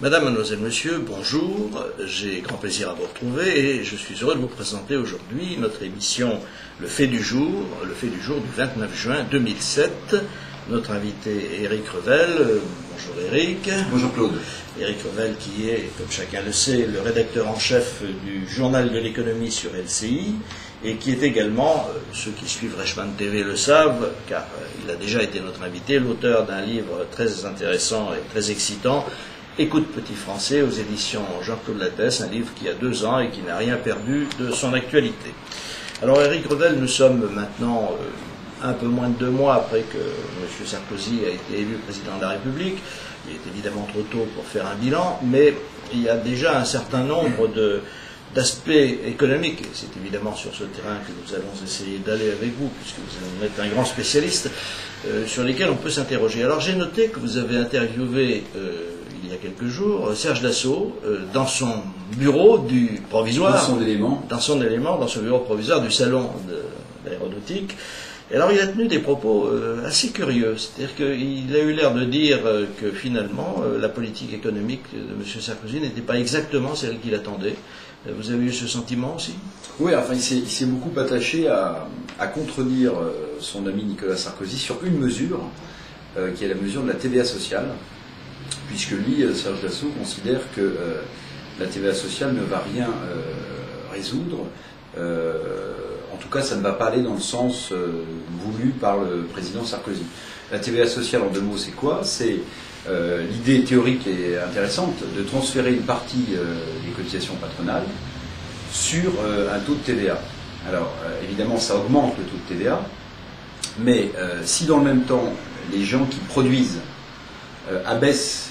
Madame, mademoiselle, monsieur, bonjour. J'ai grand plaisir à vous retrouver et je suis heureux de vous présenter aujourd'hui notre émission Le fait du jour du 29 juin 2007. Notre invité est Éric Revel. Bonjour Éric. Bonjour Claude. Éric Revel qui est, comme chacun le sait, le rédacteur en chef du journal de l'économie sur LCI et qui est également, ceux qui suivent Reichmann TV le savent, car il a déjà été notre invité, l'auteur d'un livre très intéressant et très excitant, Écoute Petit Français aux éditions Jean-Claude Lattès, un livre qui a 2 ans et qui n'a rien perdu de son actualité. Alors Éric Revel, nous sommes maintenant un peu moins de 2 mois après que M. Sarkozy a été élu président de la République. Il est évidemment trop tôt pour faire un bilan, mais il y a déjà un certain nombre d'aspects économiques, et c'est évidemment sur ce terrain que nous allons essayer d'aller avec vous, puisque vous êtes un grand spécialiste, sur lesquels on peut s'interroger. Alors j'ai noté que vous avez interviewé il y a quelques jours Serge Dassault dans son bureau du provisoire, dans son bureau provisoire du salon de l'aéronautique. Et alors il a tenu des propos assez curieux, c'est-à-dire qu'il a eu l'air de dire que finalement la politique économique de M. Sarkozy n'était pas exactement celle qu'il attendait. Vous avez eu ce sentiment aussi? Oui, enfin il s'est beaucoup attaché à contredire son ami Nicolas Sarkozy sur une mesure, qui est la mesure de la TVA sociale, puisque lui, Serge Dassault, considère que la TVA sociale ne va rien résoudre. En tout cas, ça ne va pas aller dans le sens voulu par le président Sarkozy. La TVA sociale, en 2 mots, c'est quoi? C'est l'idée théorique et intéressante de transférer une partie des cotisations patronales sur un taux de TVA. Alors, évidemment, ça augmente le taux de TVA, mais si dans le même temps, les gens qui produisent abaissent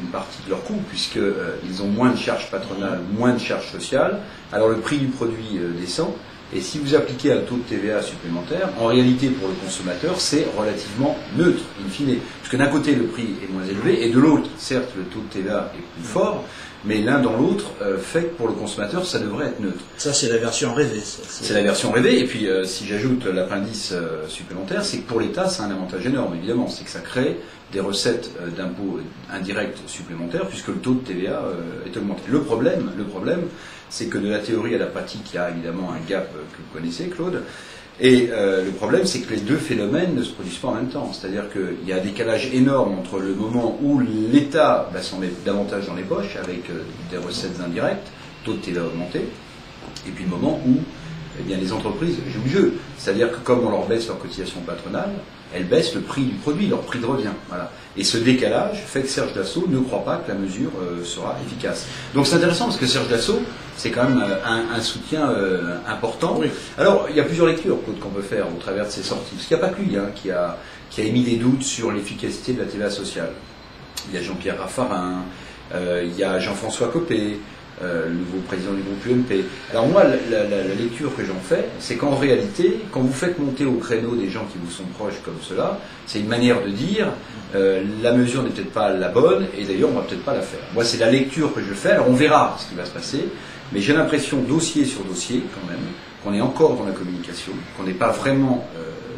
une partie de leurs coûts, puisqu'ils ont moins de charges patronales, moins de charges sociales, alors le prix du produit descend. Et si vous appliquez un taux de TVA supplémentaire, en réalité pour le consommateur, c'est relativement neutre, in fine. Parce que d'un côté, le prix est moins élevé, et de l'autre, certes, le taux de TVA est plus fort, mais l'un dans l'autre fait que pour le consommateur, ça devrait être neutre. Ça, c'est la version rêvée. C'est la version rêvée, et puis si j'ajoute l'appendice supplémentaire, c'est que pour l'État, c'est un avantage énorme, évidemment. C'est que ça crée des recettes d'impôts indirects supplémentaires, puisque le taux de TVA est augmenté. Le problème, c'est que de la théorie à la pratique, il y a évidemment un gap que vous connaissez, Claude. Et le problème, c'est que les 2 phénomènes ne se produisent pas en même temps. C'est-à-dire qu'il y a un décalage énorme entre le moment où l'État s'en met davantage dans les poches, avec des recettes indirectes, taux de TVA augmenté, et puis le moment où les entreprises jouent le jeu. C'est-à-dire que comme on leur baisse leur cotisation patronale, elles baissent le prix du produit, leur prix de revient. Voilà. Et ce décalage fait que Serge Dassault ne croit pas que la mesure sera efficace. Donc c'est intéressant parce que Serge Dassault, c'est quand même un soutien important. Oui. Alors il y a plusieurs lectures qu'on peut faire au travers de ces sorties. Parce qu'il n'y a pas que lui qui a émis des doutes sur l'efficacité de la TVA sociale. Il y a Jean-Pierre Raffarin, il y a Jean-François Copé, le nouveau président du groupe UMP. Alors moi, la lecture que j'en fais, c'est qu'en réalité, quand vous faites monter au créneau des gens qui vous sont proches comme cela, c'est une manière de dire la mesure n'est peut-être pas la bonne, et d'ailleurs on va peut-être pas la faire. Moi, c'est la lecture que je fais. Alors on verra ce qui va se passer, mais j'ai l'impression, dossier sur dossier, quand même, qu'on est encore dans la communication, qu'on n'est pas vraiment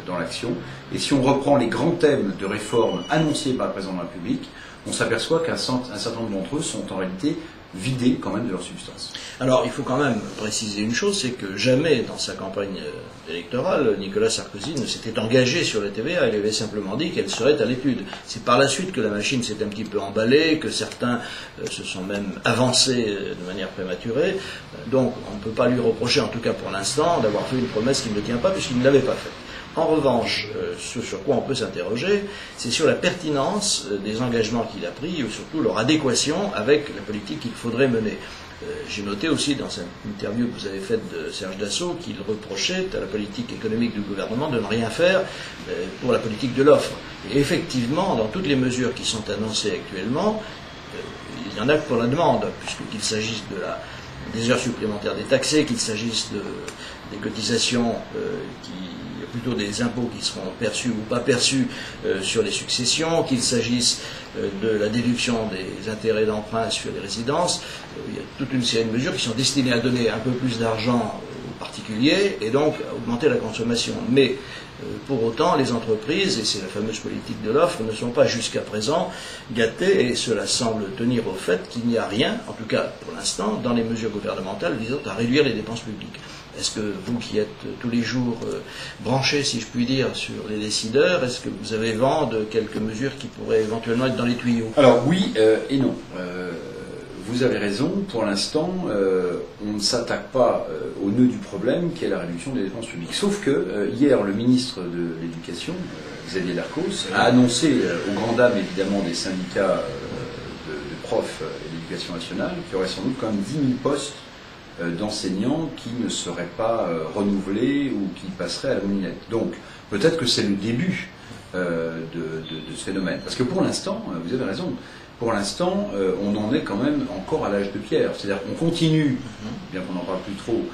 dans l'action. Et si on reprend les grands thèmes de réforme annoncés par le président de la République, on s'aperçoit qu'un certain nombre d'entre eux sont en réalité vidés quand même de leur substance. Alors il faut quand même préciser une chose, c'est que jamais dans sa campagne électorale, Nicolas Sarkozy ne s'était engagé sur la TVA, il avait simplement dit qu'elle serait à l'étude. C'est par la suite que la machine s'est un petit peu emballée, que certains se sont même avancés de manière prématurée, donc on ne peut pas lui reprocher, en tout cas pour l'instant, d'avoir fait une promesse qu'il ne tient pas puisqu'il ne l'avait pas faite. En revanche, ce sur quoi on peut s'interroger, c'est sur la pertinence des engagements qu'il a pris, ou surtout leur adéquation avec la politique qu'il faudrait mener. J'ai noté aussi dans cette interview que vous avez faite de Serge Dassault qu'il reprochait à la politique économique du gouvernement de ne rien faire pour la politique de l'offre. Et effectivement, dans toutes les mesures qui sont annoncées actuellement, il y en a que pour la demande, puisqu'il s'agisse des heures supplémentaires détaxées, qu'il s'agisse des cotisations plutôt des impôts qui seront perçus ou pas perçus sur les successions, qu'il s'agisse de la déduction des intérêts d'emprunt sur les résidences. Il y a toute une série de mesures qui sont destinées à donner un peu plus d'argent aux particuliers et donc augmenter la consommation. Mais pour autant, les entreprises, et c'est la fameuse politique de l'offre, ne sont pas jusqu'à présent gâtées et cela semble tenir au fait qu'il n'y a rien, en tout cas pour l'instant, dans les mesures gouvernementales visant à réduire les dépenses publiques. Est-ce que vous qui êtes tous les jours branchés, si je puis dire, sur les décideurs, est-ce que vous avez vent de quelques mesures qui pourraient éventuellement être dans les tuyaux? Alors oui et non. Vous avez raison, pour l'instant, on ne s'attaque pas au nœud du problème qui est la réduction des dépenses publiques. Sauf que hier, le ministre de l'Éducation, Xavier Darcos, a annoncé, aux grandes dames évidemment des syndicats de profs et d'éducation nationale, qu'il y aurait sans doute quand même 10 000 postes d'enseignants qui ne seraient pas renouvelés ou qui passeraient à la moulinette. Donc peut-être que c'est le début de ce phénomène. Parce que pour l'instant, vous avez raison, pour l'instant, on en est quand même encore à l'âge de pierre. C'est-à-dire qu'on continue, bien qu'on n'en parle plus trop,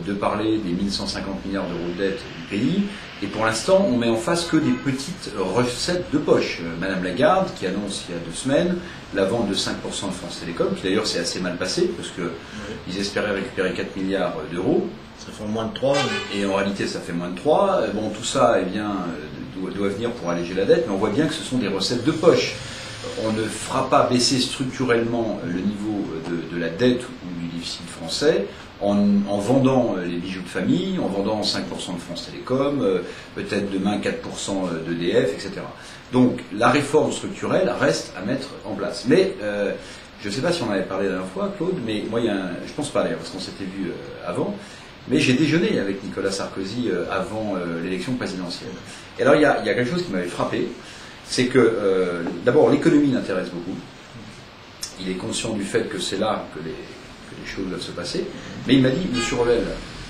de parler des 1150 milliards d'euros de dette du pays, et pour l'instant, on met en face que des petites recettes de poche. Madame Lagarde, qui annonce il y a 2 semaines la vente de 5% de France Télécom, qui d'ailleurs s'est assez mal passé, parce qu'ils espéraient récupérer 4 milliards d'euros. Ça fait moins de 3. Et en réalité, ça fait moins de 3. Bon, tout ça, eh bien, doit venir pour alléger la dette, mais on voit bien que ce sont des recettes de poche. On ne fera pas baisser structurellement le niveau de la dette ou du déficit français en vendant les bijoux de famille, en vendant 5% de France Télécom, peut-être demain 4% d'EDF, etc. Donc la réforme structurelle reste à mettre en place. Mais je ne sais pas si on en avait parlé la dernière fois, Claude, mais moi, je pense pas d'ailleurs, parce qu'on s'était vu avant, mais j'ai déjeuné avec Nicolas Sarkozy avant l'élection présidentielle. Et alors il y a quelque chose qui m'avait frappé, c'est que d'abord l'économie l'intéresse beaucoup. Il est conscient du fait que c'est là que les choses doivent se passer. Mais il m'a dit, Monsieur Revel,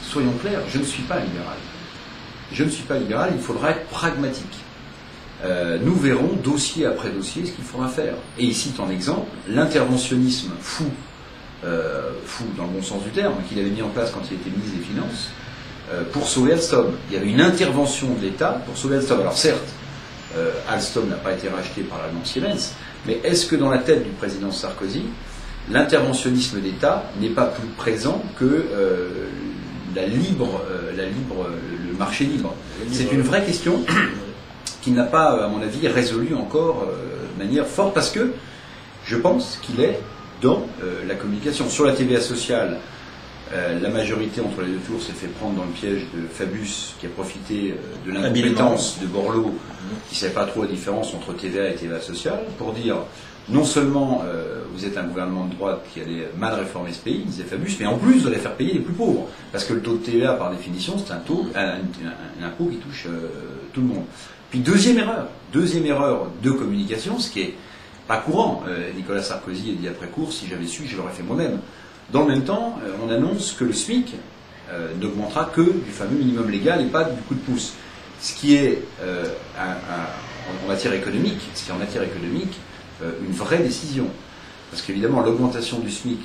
soyons clairs, je ne suis pas libéral. Je ne suis pas libéral, il faudra être pragmatique. Nous verrons dossier après dossier ce qu'il faudra faire. Et il cite en exemple l'interventionnisme fou dans le bon sens du terme, qu'il avait mis en place quand il était ministre des Finances, pour sauver Alstom. Il y avait une intervention de l'État pour sauver Alstom. Alors certes, Alstom n'a pas été racheté par l'allemand Siemens, mais est-ce que dans la tête du président Sarkozy, l'interventionnisme d'État n'est pas plus présent que le marché libre? C'est une vraie question qui n'a pas, à mon avis, résolu encore de manière forte, parce que je pense qu'il est dans la communication. Sur la TVA sociale, la majorité entre les deux tours s'est fait prendre dans le piège de Fabius, qui a profité de l'incompétence de Borloo, qui ne savait pas trop la différence entre TVA et TVA sociale, pour dire non seulement vous êtes un gouvernement de droite qui allait mal réformer ce pays, disait Fabius, mais en plus vous allez faire payer les plus pauvres. Parce que le taux de TVA, par définition, c'est un impôt qui touche tout le monde. Puis deuxième erreur de communication, ce qui est pas courant. Nicolas Sarkozy a dit après coup, si j'avais su, je l'aurais fait moi-même. Dans le même temps, on annonce que le SMIC n'augmentera que du fameux minimum légal et pas du coup de pouce. Ce qui est en matière économique, une vraie décision. Parce qu'évidemment, l'augmentation du SMIC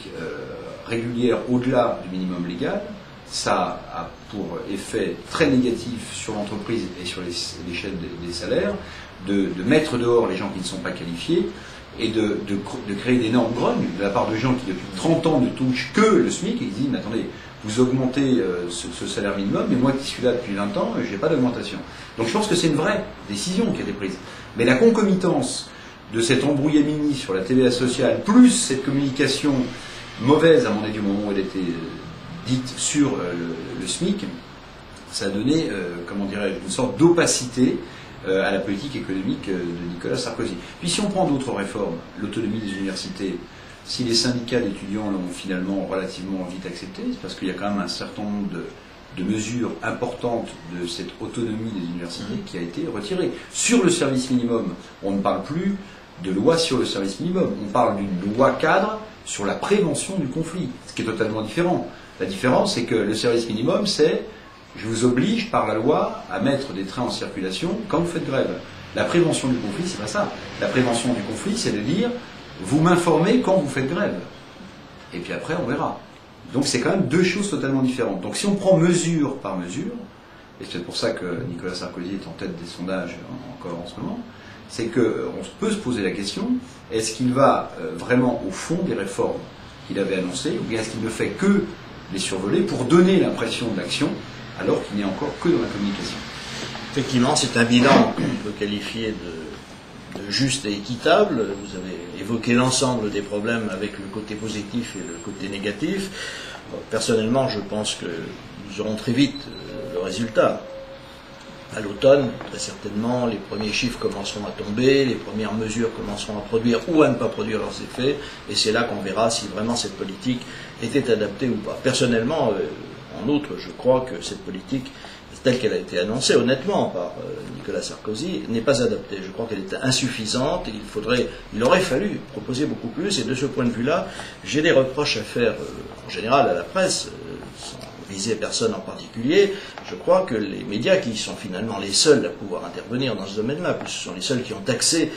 régulière au-delà du minimum légal, ça a pour effet très négatif sur l'entreprise et sur l'échelle des salaires, de mettre dehors les gens qui ne sont pas qualifiés et de créer d'énormes grognes de la part de gens qui depuis 30 ans ne touchent que le SMIC et qui disent, mais attendez, vous augmentez ce salaire minimum, mais moi qui suis là depuis 20 ans, je n'ai pas d'augmentation. Donc je pense que c'est une vraie décision qui a été prise. Mais la concomitance de cette embrouillamini sur la TVA sociale, plus cette communication mauvaise, à mon avis, au moment où elle était dite sur le SMIC, ça a donné, comment dirais-je, une sorte d'opacité à la politique économique de Nicolas Sarkozy. Puis si on prend d'autres réformes, l'autonomie des universités, si les syndicats d'étudiants l'ont finalement relativement vite accepté, c'est parce qu'il y a quand même un certain nombre de mesures importantes de cette autonomie des universités qui a été retirée. Sur le service minimum, on ne parle plus de loi sur le service minimum, on parle d'une loi cadre sur la prévention du conflit, ce qui est totalement différent. La différence, c'est que le service minimum, c'est je vous oblige par la loi à mettre des trains en circulation quand vous faites grève. La prévention du conflit, c'est pas ça. La prévention du conflit, c'est de dire vous m'informez quand vous faites grève. Et puis après, on verra. Donc c'est quand même deux choses totalement différentes. Donc si on prend mesure par mesure, et c'est pour ça que Nicolas Sarkozy est en tête des sondages encore en ce moment, c'est qu'on peut se poser la question, est-ce qu'il va vraiment au fond des réformes qu'il avait annoncées, ou bien est-ce qu'il ne fait que les survoler pour donner l'impression de l'action, alors qu'il n'est encore que dans la communication. Effectivement, c'est un bilan qu'on peut qualifier de juste et équitable. Vous avez évoqué l'ensemble des problèmes avec le côté positif et le côté négatif. Personnellement, je pense que nous aurons très vite le résultat. À l'automne, très certainement, les premiers chiffres commenceront à tomber, les premières mesures commenceront à produire ou à ne pas produire leurs effets, et c'est là qu'on verra si vraiment cette politique était adaptée ou pas. Personnellement, en outre, je crois que cette politique, telle qu'elle a été annoncée honnêtement par Nicolas Sarkozy, n'est pas adaptée. Je crois qu'elle est insuffisante, il aurait fallu proposer beaucoup plus, et de ce point de vue-là, j'ai des reproches à faire en général à la presse, sans viser personne en particulier. Je crois que les médias, qui sont finalement les seuls à pouvoir intervenir dans ce domaine-là, puisque ce sont les seuls qui ont accès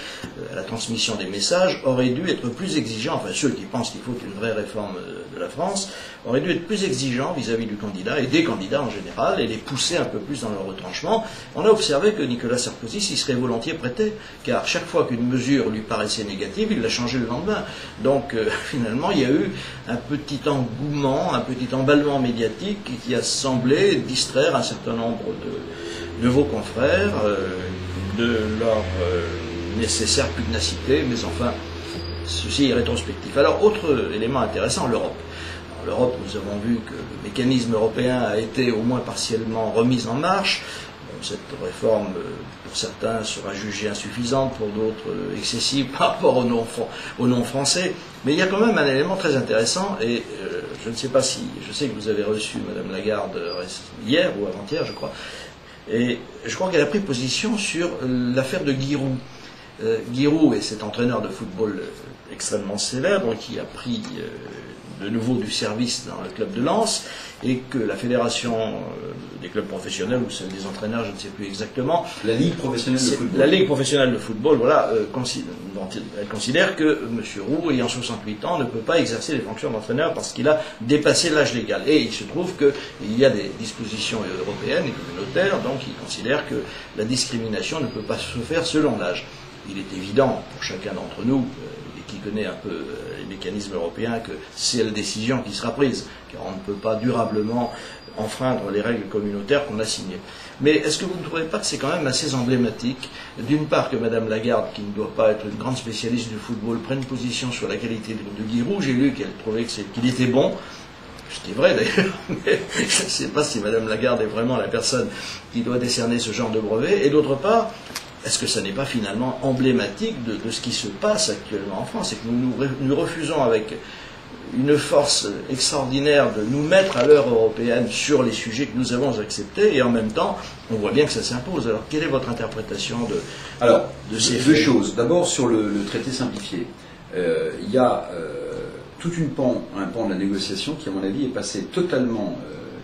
à la transmission des messages, auraient dû être plus exigeants, enfin ceux qui pensent qu'il faut une vraie réforme de la France, auraient dû être plus exigeants vis-à-vis du candidat et des candidats en général, et les pousser un peu plus dans leur retranchement. On a observé que Nicolas Sarkozy s'y serait volontiers prêté, car chaque fois qu'une mesure lui paraissait négative, il l'a changée le lendemain. Donc finalement, il y a eu un petit engouement, un petit emballement médiatique qui a semblé distraire un certain nombre de vos confrères de leur nécessaire pugnacité, mais enfin, ceci est rétrospectif. Alors, autre élément intéressant, l'Europe. L'Europe, nous avons vu que le mécanisme européen a été au moins partiellement remis en marche. Cette réforme, pour certains, sera jugée insuffisante, pour d'autres excessive par rapport au non français. Mais il y a quand même un élément très intéressant, et je ne sais pas si... Je sais que vous avez reçu Madame Lagarde hier ou avant-hier, je crois, et je crois qu'elle a pris position sur l'affaire de Giroud. Giroud est cet entraîneur de football extrêmement célèbre qui a pris de nouveau du service dans le club de Lens, et que la fédération des clubs professionnels, ou celle des entraîneurs, je ne sais plus exactement, la Ligue professionnelle de football, la Ligue professionnelle de football, voilà, elle considère que M. Roux, ayant 68 ans, ne peut pas exercer les fonctions d'entraîneur parce qu'il a dépassé l'âge légal. Et il se trouve qu'il y a des dispositions européennes et communautaires, donc il considère que la discrimination ne peut pas se faire selon l'âge. Il est évident pour chacun d'entre nous, qui connaît un peu les mécanismes européens, que c'est la décision qui sera prise, car on ne peut pas durablement enfreindre les règles communautaires qu'on a signées. Mais est-ce que vous ne trouvez pas que c'est quand même assez emblématique, d'une part, que Mme Lagarde, qui ne doit pas être une grande spécialiste du football, prenne position sur la qualité de Giroud? J'ai lu qu'elle trouvait qu'il était bon, ce qui est vrai d'ailleurs, mais je ne sais pas si Mme Lagarde est vraiment la personne qui doit décerner ce genre de brevet. Et d'autre part, est-ce que ça n'est pas finalement emblématique de ce qui se passe actuellement en France, et que nous refusons avec une force extraordinaire de nous mettre à l'heure européenne sur les sujets que nous avons acceptés, et en même temps, on voit bien que ça s'impose. Alors, quelle est votre interprétation de ces faits? Deux choses. D'abord, sur le traité simplifié. Il y a tout un pan de la négociation qui, à mon avis, est passé totalement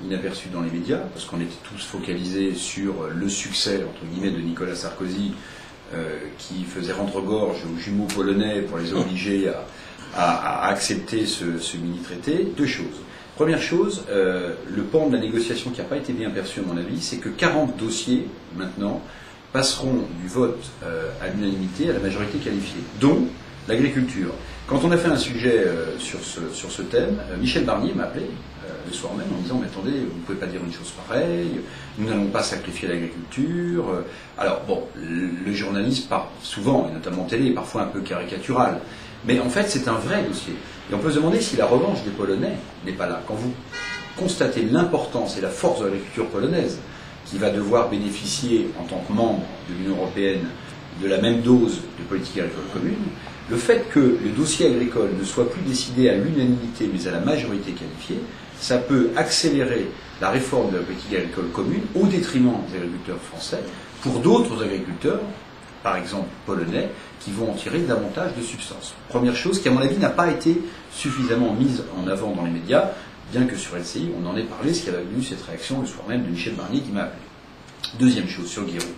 inaperçu dans les médias, parce qu'on était tous focalisés sur le succès, entre guillemets, de Nicolas Sarkozy, qui faisait rendre gorge aux jumeaux polonais pour les obliger à accepter ce mini-traité. Deux choses. Première chose, le pan de la négociation qui n'a pas été bien perçu, à mon avis, c'est que 40 dossiers, maintenant, passeront du vote à l'unanimité à la majorité qualifiée, dont l'agriculture. Quand on a fait un sujet sur ce thème, Michel Barnier m'a appelé le soir même en disant « Mais attendez, vous ne pouvez pas dire une chose pareille, nous n'allons pas sacrifier l'agriculture. » Alors bon, le journalisme parle souvent, et notamment télé, est parfois un peu caricatural. Mais en fait, c'est un vrai dossier. Et on peut se demander si la revanche des Polonais n'est pas là. Quand vous constatez l'importance et la force de l'agriculture polonaise, qui va devoir bénéficier, en tant que membre de l'Union européenne, de la même dose de politique agricole commune, le fait que le dossier agricole ne soit plus décidé à l'unanimité, mais à la majorité qualifiée, ça peut accélérer la réforme de la politique agricole commune au détriment des agriculteurs français, pour d'autres agriculteurs, par exemple polonais, qui vont en tirer davantage de substance. Première chose qui, à mon avis, n'a pas été suffisamment mise en avant dans les médias, bien que sur LCI, on en ait parlé, ce qui avait eu cette réaction le soir même de Michel Barnier qui m'a appelé. Deuxième chose, sur Giroud.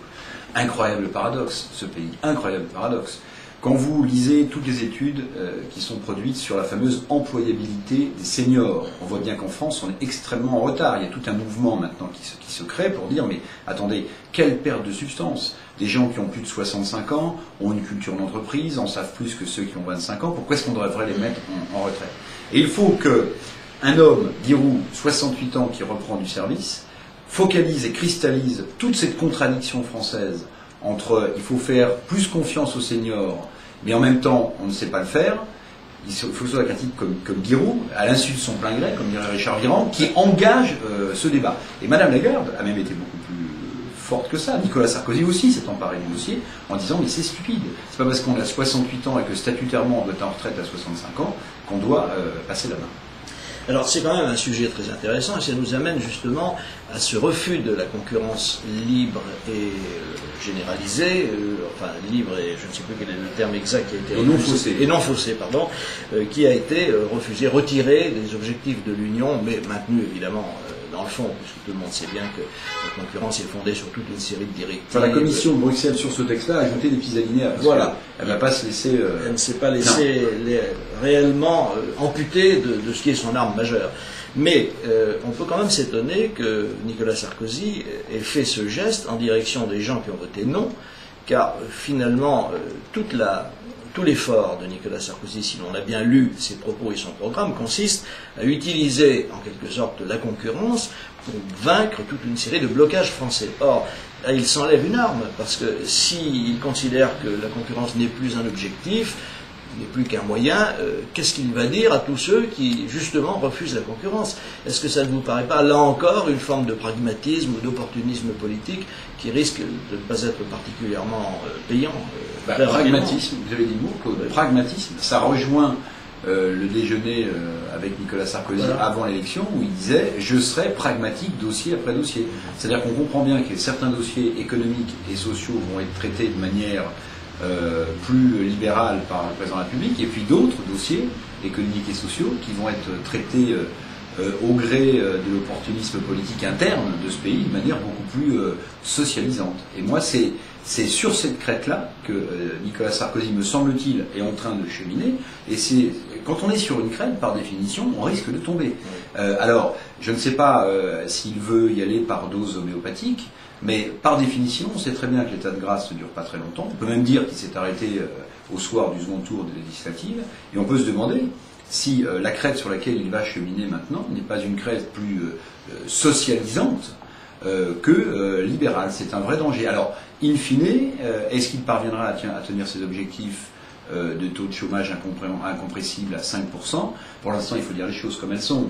Incroyable paradoxe, ce pays, incroyable paradoxe. Quand vous lisez toutes les études qui sont produites sur la fameuse employabilité des seniors, on voit bien qu'en France, on est extrêmement en retard. Il y a tout un mouvement maintenant qui se crée pour dire, mais attendez, quelle perte de substance! Des gens qui ont plus de 65 ans ont une culture d'entreprise, en savent plus que ceux qui ont 25 ans. Pourquoi est-ce qu'on devrait les mettre en retraite? Et il faut que un homme, Giroud, 68 ans, qui reprend du service, focalise et cristallise toute cette contradiction française entre il faut faire plus confiance aux seniors, mais en même temps on ne sait pas le faire. Il faut que ce soit un type comme Giroud, à l'insu de son plein gré, comme dirait Richard Virand, qui engage ce débat. Et Madame Lagarde a même été beaucoup plus forte que ça. Nicolas Sarkozy aussi s'est emparé du dossier en disant mais c'est stupide. C'est pas parce qu'on a 68 ans et que statutairement on doit être en retraite à 65 ans qu'on doit passer la main. Alors c'est quand même un sujet très intéressant et ça nous amène justement à ce refus de la concurrence libre et généralisée, enfin libre et je ne sais plus quel est le terme exact qui a été refusé, et non faussé, pardon, qui a été refusé, retiré des objectifs de l'Union, mais maintenu évidemment dans le fond, puisque tout le monde sait bien que la concurrence est fondée sur toute une série de directives. Enfin, la commission de Bruxelles sur ce texte-là a ajouté des petits alinéas. Voilà. Elle ne va pas se laisser... Elle ne s'est pas laissée réellement amputer de ce qui est son arme majeure. Mais on peut quand même s'étonner que Nicolas Sarkozy ait fait ce geste en direction des gens qui ont voté non, car finalement, tout l'effort de Nicolas Sarkozy, si l'on a bien lu ses propos et son programme, consiste à utiliser en quelque sorte la concurrence pour vaincre toute une série de blocages français. Or, là, il s'enlève une arme, parce que s'il considère que la concurrence n'est plus un objectif, n'est plus qu'un moyen, qu'est-ce qu'il va dire à tous ceux qui, justement, refusent la concurrence? Est-ce que ça ne vous paraît pas, là encore, une forme de pragmatisme ou d'opportunisme politique qui risque de ne pas être particulièrement payant pragmatisme, vous avez dit le mot, pragmatisme, ça rejoint le déjeuner avec Nicolas Sarkozy avant l'élection, où il disait « je serai pragmatique dossier après dossier ». C'est-à-dire qu'on comprend bien que certains dossiers économiques et sociaux vont être traités de manière plus libérale par le président de la République, et puis d'autres dossiers économiques et sociaux qui vont être traités au gré de l'opportunisme politique interne de ce pays de manière beaucoup plus socialisante. Et moi, c'est sur cette crête-là que Nicolas Sarkozy, me semble-t-il, est en train de cheminer. Et c'est quand on est sur une crête, par définition, on risque de tomber. Alors, je ne sais pas s'il veut y aller par dose homéopathique, mais par définition, on sait très bien que l'état de grâce ne dure pas très longtemps. On peut même dire qu'il s'est arrêté au soir du second tour des législatives. Et on peut se demander si la crête sur laquelle il va cheminer maintenant n'est pas une crête plus socialisante que libérale. C'est un vrai danger. Alors, in fine, est-ce qu'il parviendra à tenir ses objectifs de taux de chômage incompressible à 5%? Pour l'instant, il faut dire les choses comme elles sont.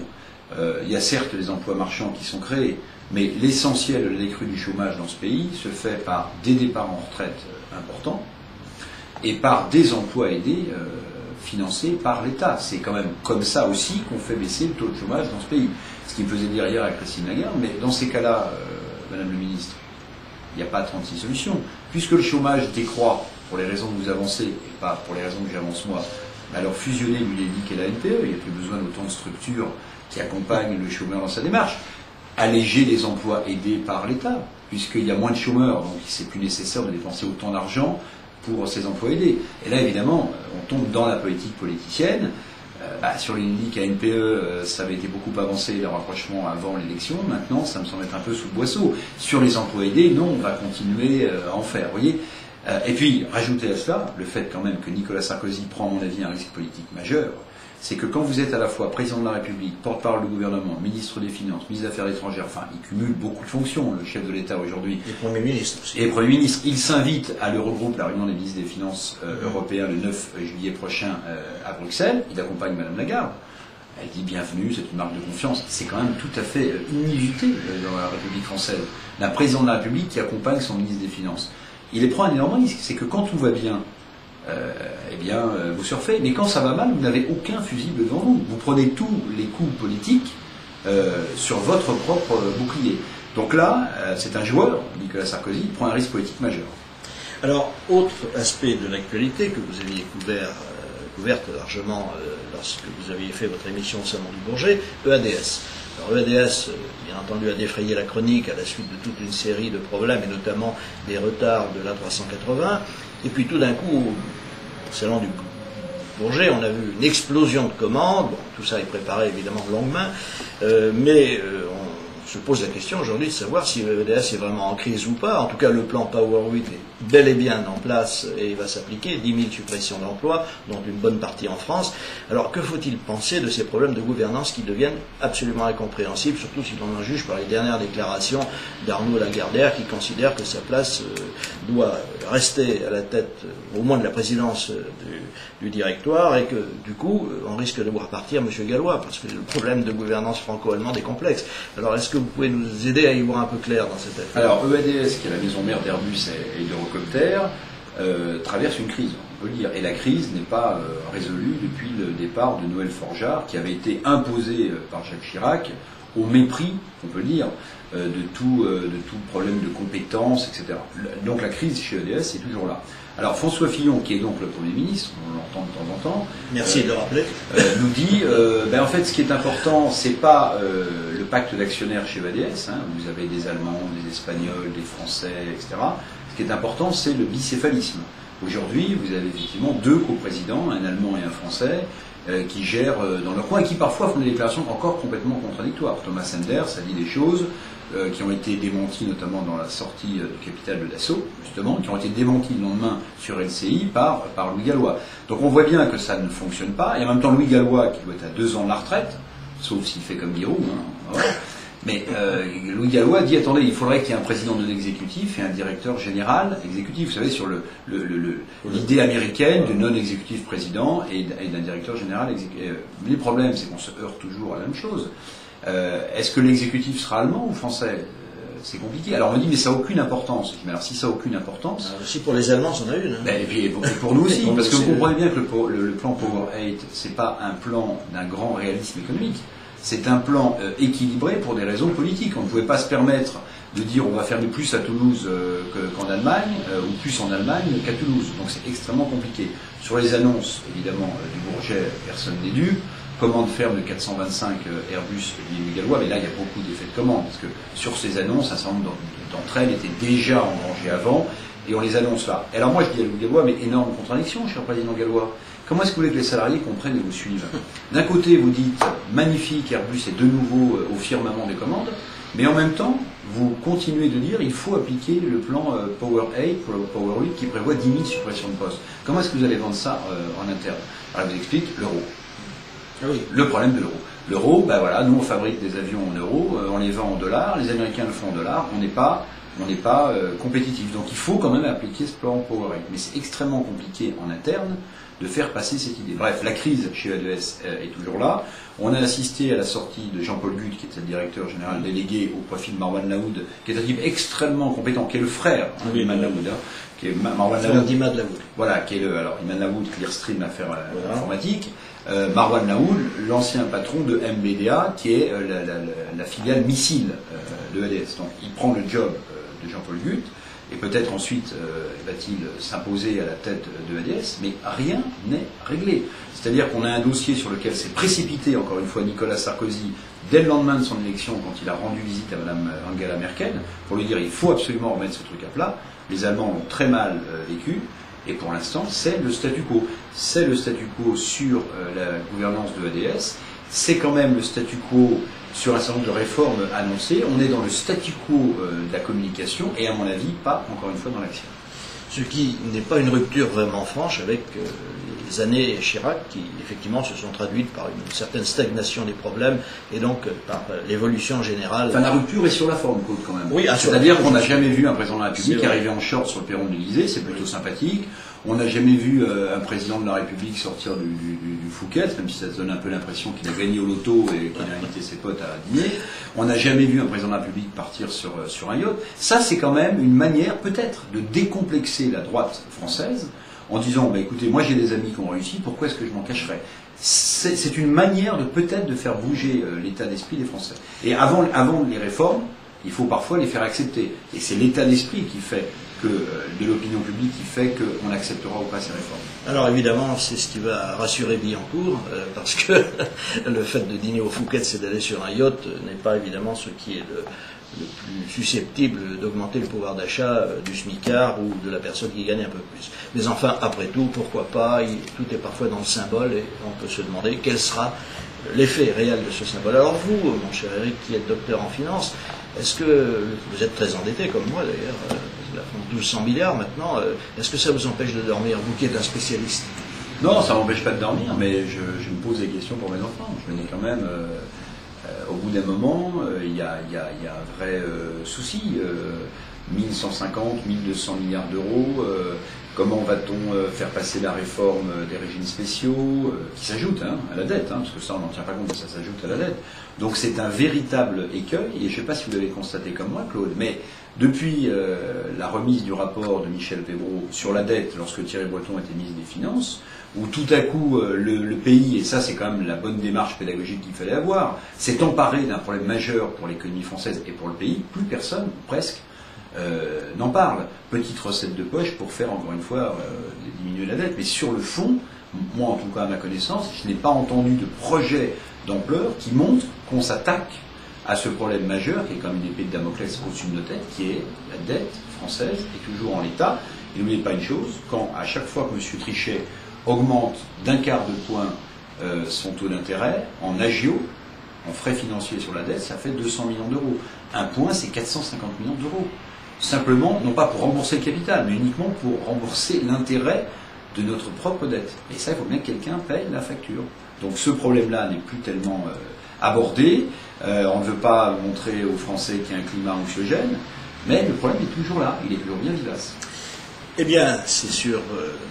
Il y a certes les emplois marchands qui sont créés, mais l'essentiel de la décrue du chômage dans ce pays se fait par des départs en retraite importants et par des emplois aidés financés par l'État. C'est quand même comme ça aussi qu'on fait baisser le taux de chômage dans ce pays. Ce qui me faisait dire hier à Christine Lagarde, mais dans ces cas-là, Madame le Ministre, il n'y a pas 36 solutions. Puisque le chômage décroît pour les raisons que vous avancez et pas pour les raisons que j'avance moi, alors fusionner l'UNEDIC et la NPE, il n'y a plus besoin d'autant de structures qui accompagnent le chômeur dans sa démarche. Alléger les emplois aidés par l'État, puisqu'il y a moins de chômeurs, donc c'est plus nécessaire de dépenser autant d'argent pour ces emplois aidés. Et là, évidemment, on tombe dans la politique politicienne. Sur l'UNEDIC et la NPE, ça avait été beaucoup avancé, le rapprochement avant l'élection. Maintenant, ça me semble être un peu sous le boisseau. Sur les emplois aidés, non, on va continuer à en faire. Vous voyez. Et puis, rajoutez à cela le fait quand même que Nicolas Sarkozy prend, à mon avis, un risque politique majeur. C'est que quand vous êtes à la fois président de la République, porte-parole du gouvernement, ministre des Finances, ministre des Affaires étrangères, enfin, il cumule beaucoup de fonctions, le chef de l'État aujourd'hui. Et Premier ministre aussi. Et Premier ministre. Il s'invite à l'Eurogroupe, la réunion des ministres des Finances européens, le 9 juillet prochain à Bruxelles. Il accompagne Madame Lagarde. Elle dit bienvenue, c'est une marque de confiance. C'est quand même tout à fait inusité dans la République française. La présidente de la République qui accompagne son ministre des Finances. Il prend un énorme risque. C'est que quand tout va bien, vous surfez. Mais quand ça va mal, vous n'avez aucun fusible devant vous. Vous prenez tous les coups politiques sur votre propre bouclier. Donc là, c'est un joueur, Nicolas Sarkozy, il prend un risque politique majeur. Alors, autre aspect de l'actualité que vous aviez couverte largement lorsque vous aviez fait votre émission au Salon du Bourget, EADS. Alors EADS, bien entendu, a défrayé la chronique à la suite de toute une série de problèmes, et notamment des retards de l'A380. Et puis tout d'un coup, au Salon du Bourget, on a vu une explosion de commandes. Bon, tout ça est préparé évidemment de longue main, mais se pose la question aujourd'hui de savoir si le EDS est vraiment en crise ou pas. En tout cas, le plan Power 8 est bel et bien en place et va s'appliquer. 10 000 suppressions d'emplois, dont une bonne partie en France. Alors, que faut-il penser de ces problèmes de gouvernance qui deviennent absolument incompréhensibles, surtout si l'on en juge par les dernières déclarations d'Arnaud Lagardère, qui considère que sa place doit rester à la tête, au moins de la présidence du directoire, et que, du coup, on risque de voir partir M. Gallois, parce que le problème de gouvernance franco-allemande est complexe. Alors, est-ce que vous pouvez nous aider à y voir un peu clair dans cette affaire? Alors, EADS, qui est la maison mère d'Airbus et d'Eurocopter, traverse une crise, on peut le dire. Et la crise n'est pas résolue depuis le départ de Noël Forgeard, qui avait été imposé par Jacques Chirac, au mépris, on peut le dire, de tout problème de compétences, etc. Donc la crise chez EADS est toujours là. Alors François Fillon, qui est donc le Premier ministre, on l'entend de temps en temps, merci de le rappeler, nous dit, en fait, ce qui est important, c'est pas le pacte d'actionnaires chez EADS, hein, vous avez des Allemands, des Espagnols, des Français, etc. Ce qui est important, c'est le bicéphalisme. Aujourd'hui, vous avez effectivement deux coprésidents, un Allemand et un Français, qui gèrent dans leur coin et qui parfois font des déclarations encore complètement contradictoires. Thomas Sanders a dit des choses qui ont été démenties notamment dans la sortie du capital de Dassault, justement, qui ont été démenties le lendemain sur LCI par Louis Gallois. Donc on voit bien que ça ne fonctionne pas, et en même temps Louis Gallois, qui doit être à 2 ans de la retraite, sauf s'il fait comme Giroud, hein, voilà. Mais Louis Gallois dit, attendez, il faudrait qu'il y ait un président de l'exécutif et un directeur général exécutif. Vous savez, sur l'idée américaine du non-exécutif président et d'un directeur général exécutif. Les problèmes, c'est qu'on se heurte toujours à la même chose. Est-ce que l'exécutif sera allemand ou français? C'est compliqué. Alors on me dit, mais ça n'a aucune importance. Je dis, mais alors si ça n'a aucune importance... si pour les Allemands, ça en a une. Hein. Et puis pour nous aussi, parce que vous comprenez bien que le plan Power 8, c'est pas un plan d'un grand réalisme économique. C'est un plan équilibré pour des raisons politiques. On ne pouvait pas se permettre de dire on va fermer plus à Toulouse qu'en Allemagne, ou plus en Allemagne qu'à Toulouse. Donc c'est extrêmement compliqué. Sur les annonces, évidemment, du Bourget, personne n'est dû. Commande ferme de 425 Airbus Louis Gallois, mais là il y a beaucoup d'effets de commande, parce que sur ces annonces, un certain nombre d'entre elles étaient déjà engagées avant, et on les annonce là. Et alors moi je dis à Louis Gallois, mais énorme contradiction, cher président Gallois. Comment est-ce que vous voulez que les salariés comprennent et vous suivent? D'un côté, vous dites magnifique, Airbus est de nouveau au firmament des commandes, mais en même temps, vous continuez de dire il faut appliquer le plan Power 8, Power 8 qui prévoit 10 000 suppressions de postes. Comment est-ce que vous allez vendre ça en interne? Alors je vous explique, l'euro. Oui. Le problème de l'euro. L'euro, ben voilà, nous on fabrique des avions en euros, on les vend en dollars, les Américains le font en dollars, on n'est pas compétitif. Donc il faut quand même appliquer ce plan Power 8. Mais c'est extrêmement compliqué en interne de faire passer cette idée. Bref, la crise chez EADS est toujours là. On a assisté à la sortie de Jean-Paul Guth, qui était le directeur général délégué au profit de Marwan Laoud, qui est un type extrêmement compétent, qui est le frère d'Iman Laoud, qui est Marwan Laoud. Voilà, qui est alors Iman Laoud, Clearstream, affaire informatique. Marwan Laoud, l'ancien patron de MBDA, qui est la filiale missile de EADS. Donc il prend le job de Jean-Paul Guth, et peut-être ensuite va-t-il s'imposer à la tête de EADS, mais rien n'est réglé. C'est-à-dire qu'on a un dossier sur lequel s'est précipité, encore une fois, Nicolas Sarkozy, dès le lendemain de son élection, quand il a rendu visite à Mme Angela Merkel, pour lui dire il faut absolument remettre ce truc à plat. Les Allemands l'ont très mal vécu, et pour l'instant, c'est le statu quo. C'est le statu quo sur la gouvernance de EADS, c'est quand même le statu quo sur un certain nombre de réformes annoncées. On est dans le statu quo de la communication et à mon avis pas encore une fois dans l'action. Ce qui n'est pas une rupture vraiment franche avec les années Chirac qui effectivement se sont traduites par une certaine stagnation des problèmes et donc par l'évolution générale. Enfin la rupture est sur la forme, Claude, quand même. Oui, c'est-à-dire qu'on n'a jamais vu un président de la République arriver en short sur le perron de l'Élysée, c'est plutôt sympathique. On n'a jamais vu un président de la République sortir du Phuket, même si ça se donne un peu l'impression qu'il a gagné au loto et qu'il a invité ses potes à dîner. On n'a jamais vu un président de la République partir sur un yacht. Ça, c'est quand même une manière, peut-être, de décomplexer la droite française en disant, bah, écoutez, moi j'ai des amis qui ont réussi, pourquoi est-ce que je m'en cacherais? C'est une manière de peut-être de faire bouger l'état d'esprit des Français. Et avant les réformes, il faut parfois les faire accepter. Et c'est l'état d'esprit qui fait de l'opinion publique qui fait qu'on acceptera ou pas ces réformes. Alors évidemment, c'est ce qui va rassurer Billancourt, parce que le fait de dîner au Phuket, c'est d'aller sur un yacht, n'est pas évidemment ce qui est le plus susceptible d'augmenter le pouvoir d'achat du smicard ou de la personne qui gagne un peu plus. Mais enfin, après tout, pourquoi pas, tout est parfois dans le symbole et on peut se demander quel sera l'effet réel de ce symbole. Alors vous, mon cher Eric, qui êtes docteur en finance, est-ce que vous êtes très endetté comme moi d'ailleurs, 1200 milliards maintenant, est-ce que ça vous empêche de dormir, vous qui êtes un spécialiste? Non, ça m'empêche pas de dormir, mais je me pose des questions pour mes enfants. Je me dis quand même, au bout d'un moment, il y a un vrai souci. 1150, 1200 milliards d'euros, comment va-t-on faire passer la réforme des régimes spéciaux, qui s'ajoute à la dette, parce que ça on n'en tient pas compte, ça s'ajoute à la dette. Donc c'est un véritable écueil, et je ne sais pas si vous l'avez constaté comme moi, Claude, mais depuis la remise du rapport de Michel Pébreau sur la dette, lorsque Thierry Breton était ministre des Finances, où tout à coup le pays, et ça c'est quand même la bonne démarche pédagogique qu'il fallait avoir, s'est emparé d'un problème majeur pour l'économie française et pour le pays, plus personne, presque, n'en parle. Petite recette de poche pour faire encore une fois diminuer la dette, mais sur le fond, moi en tout cas à ma connaissance, je n'ai pas entendu de projet d'ampleur qui montre qu'on s'attaque à ce problème majeur qui est comme une épée de Damoclès au-dessus de nos têtes, qui est la dette française est toujours en l'état. Et n'oubliez pas une chose, quand à chaque fois que M. Trichet augmente d'un quart de point son taux d'intérêt en agio, en frais financiers sur la dette, ça fait 200 millions d'euros. Un point, c'est 450 millions d'euros. Simplement, non pas pour rembourser le capital, mais uniquement pour rembourser l'intérêt de notre propre dette. Et ça, il faut bien que quelqu'un paye la facture. Donc ce problème-là n'est plus tellement abordé. On ne veut pas montrer aux Français qu'il y a un climat anxiogène, mais le problème est toujours là, il est toujours bien vivace. Eh bien, c'est sur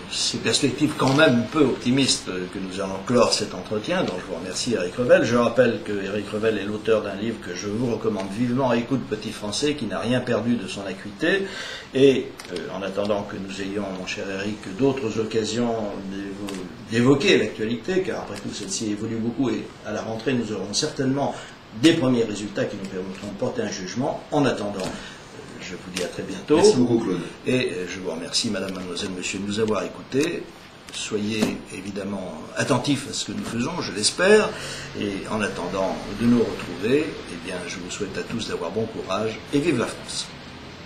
ces perspectives quand même peu optimistes que nous allons clore cet entretien, donc je vous remercie Éric Revel. Je rappelle que Éric Revel est l'auteur d'un livre que je vous recommande vivement, Écoute Petit Français, qui n'a rien perdu de son acuité. Et en attendant que nous ayons, mon cher Éric, d'autres occasions d'évoquer l'actualité, car après tout celle-ci évolue beaucoup et à la rentrée nous aurons certainement des premiers résultats qui nous permettront de porter un jugement. En attendant, je vous dis à très bientôt. Merci beaucoup, Claude. Et je vous remercie, madame, mademoiselle, monsieur, de nous avoir écoutés. Soyez évidemment attentifs à ce que nous faisons, je l'espère. Et en attendant de nous retrouver, eh bien, je vous souhaite à tous d'avoir bon courage et vive la France.